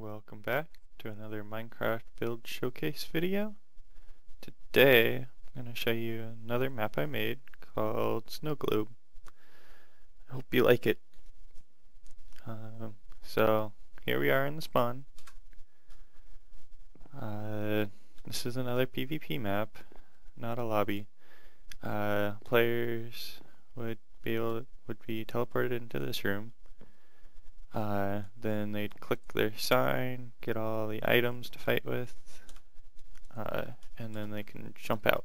Welcome back to another Minecraft build showcase video. Today I'm going to show you another map I made called Snow Globe. I hope you like it. So here we are in the spawn. This is another PvP map, not a lobby. Players would be teleported into this room. Then they'd click their sign, get all the items to fight with, and then they can jump out.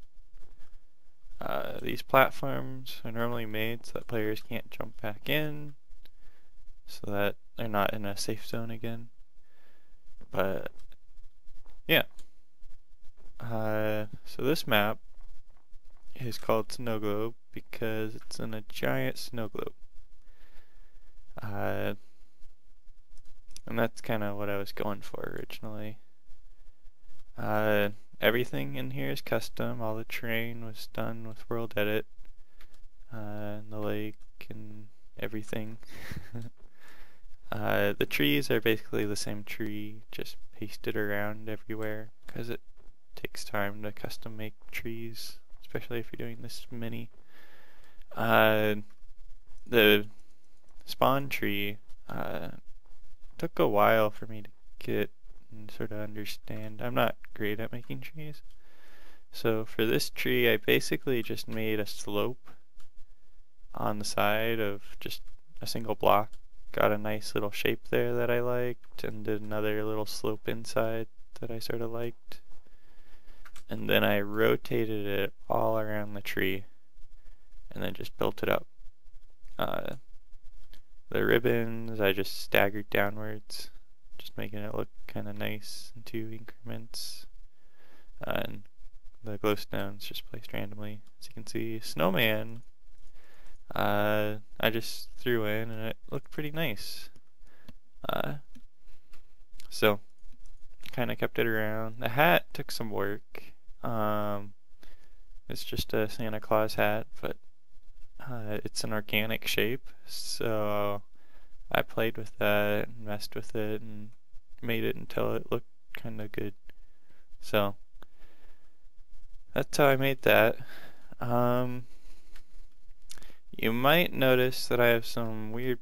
These platforms are normally made so that players can't jump back in, so that they're not in a safe zone again. But yeah, so this map is called Snow Globe because it's in a giant snow globe. And that's kind of what I was going for originally. Everything in here is custom. All the terrain was done with World Edit. And the lake and everything. The trees are basically the same tree, just pasted around everywhere, because it takes time to custom make trees, especially if you're doing this many. The spawn tree, took a while for me to get and sort of understand. I'm not great at making trees. So for this tree, I basically just made a slope on the side of just a single block. Got a nice little shape there that I liked, and did another little slope inside that I sort of liked. And then I rotated it all around the tree, and then just built it up. The ribbons I just staggered downwards, just making it look kind of nice in 2 increments. And the glowstones just placed randomly. As you can see, Snowman I just threw in and it looked pretty nice. So kind of kept it around. The hat took some work. It's just a Santa Claus hat, but it's an organic shape, so I played with that and messed with it and made it until it looked kind of good. So that's how I made that. You might notice that I have some weird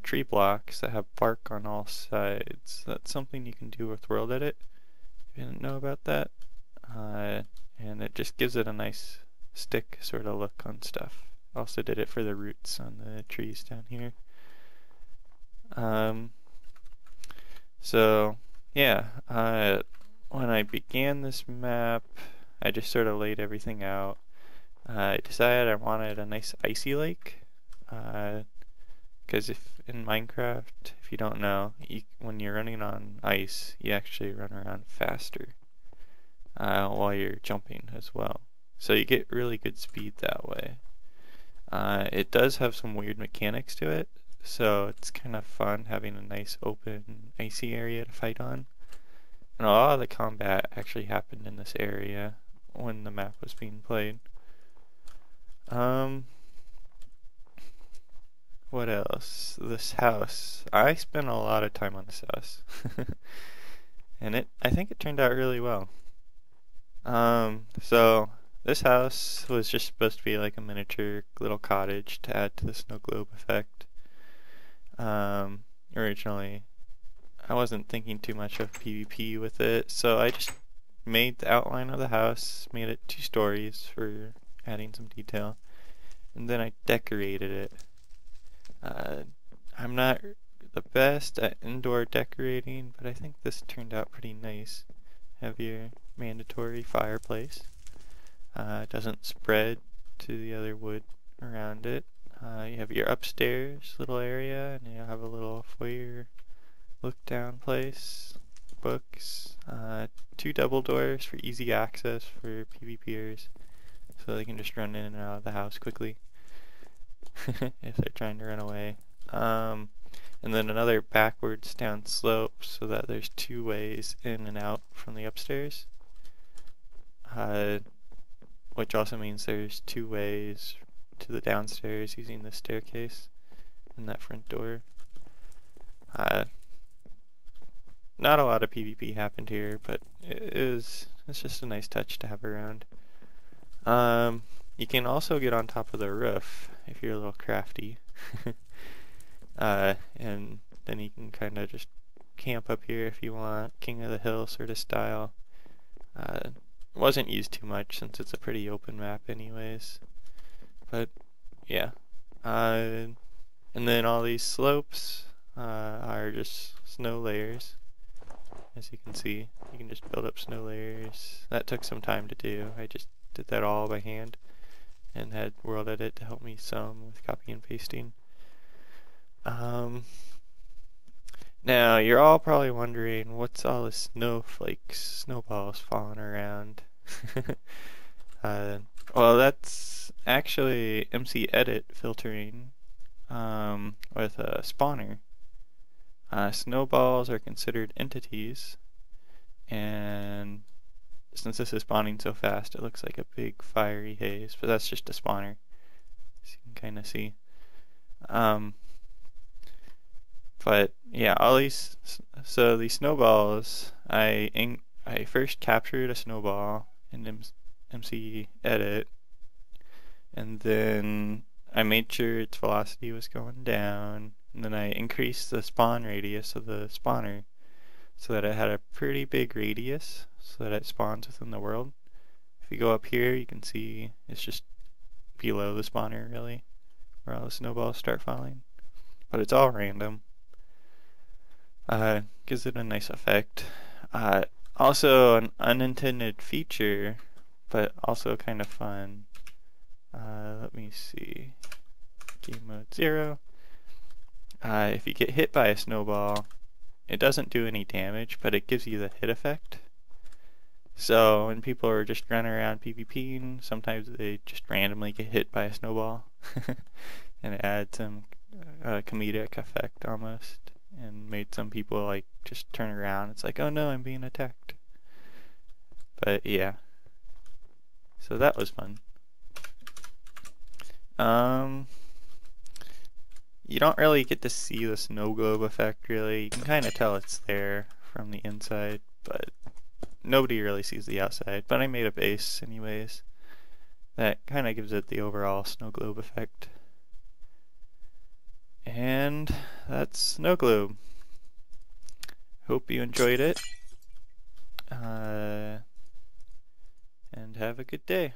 tree blocks that have bark on all sides. That's something you can do with World Edit, if you didn't know about that. And it just gives it a nice stick sort of look on stuff. Also did it for the roots on the trees down here. So yeah, when I began this map, I just sort of laid everything out. I decided I wanted a nice icy lake, because if in Minecraft, if you don't know, when you're running on ice, you actually run around faster while you're jumping as well. So you get really good speed that way. It does have some weird mechanics to it, so it's kind of fun having a nice open icy area to fight on. And a lot of the combat actually happened in this area when the map was being played. What else? This house. I spent a lot of time on this house. And I think it turned out really well. So this house was just supposed to be like a miniature little cottage to add to the snow globe effect. Originally, I wasn't thinking too much of PvP with it, so I just made the outline of the house, made it 2 stories for adding some detail, and then I decorated it. I'm not the best at indoor decorating, but I think this turned out pretty nice. Have your mandatory fireplace. It doesn't spread to the other wood around it. You have your upstairs little area, and you have a little foyer look down place, books, 2 double doors for easy access for PvPers, so they can just run in and out of the house quickly if they're trying to run away. And then another backwards down slope so that there's 2 ways in and out from the upstairs, which also means there's 2 ways to the downstairs using the staircase and that front door. not a lot of PvP happened here, but it's just a nice touch to have around. You can also get on top of the roof if you're a little crafty. And then you can kind of just camp up here if you want, King of the Hill sort of style. Wasn't used too much since it's a pretty open map anyways. But yeah. And then all these slopes are just snow layers. As you can see, you can just build up snow layers. That took some time to do. I just did that all by hand and had World Edit to help me some with copy and pasting. Now you're all probably wondering, what's all the snowflakes, snowballs falling around? Well, that's actually MC Edit filtering with a spawner. Snowballs are considered entities, and since this is spawning so fast, it looks like a big fiery haze, but that's just a spawner, as you can kind of see. But yeah, all these, so these snowballs, I first captured a snowball in MC Edit, and then I made sure its velocity was going down, and then I increased the spawn radius of the spawner so that it had a pretty big radius so that it spawns within the world. If you go up here, you can see it's just below the spawner really, where all the snowballs start falling. But it's all random. Gives it a nice effect. Also an unintended feature, but also kind of fun. Let me see. Game mode 0. If you get hit by a snowball, it doesn't do any damage, but it gives you the hit effect. So when people are just running around PvPing, sometimes they just randomly get hit by a snowball. And it adds some comedic effect almost, and made some people like just turn around. It's like, oh no, I'm being attacked. But yeah, so that was fun. You don't really get to see the snow globe effect really. You can kind of tell it's there from the inside, but nobody really sees the outside. But I made a base anyways that kind of gives it the overall snow globe effect. And that's Snow Globe. Hope you enjoyed it. And have a good day.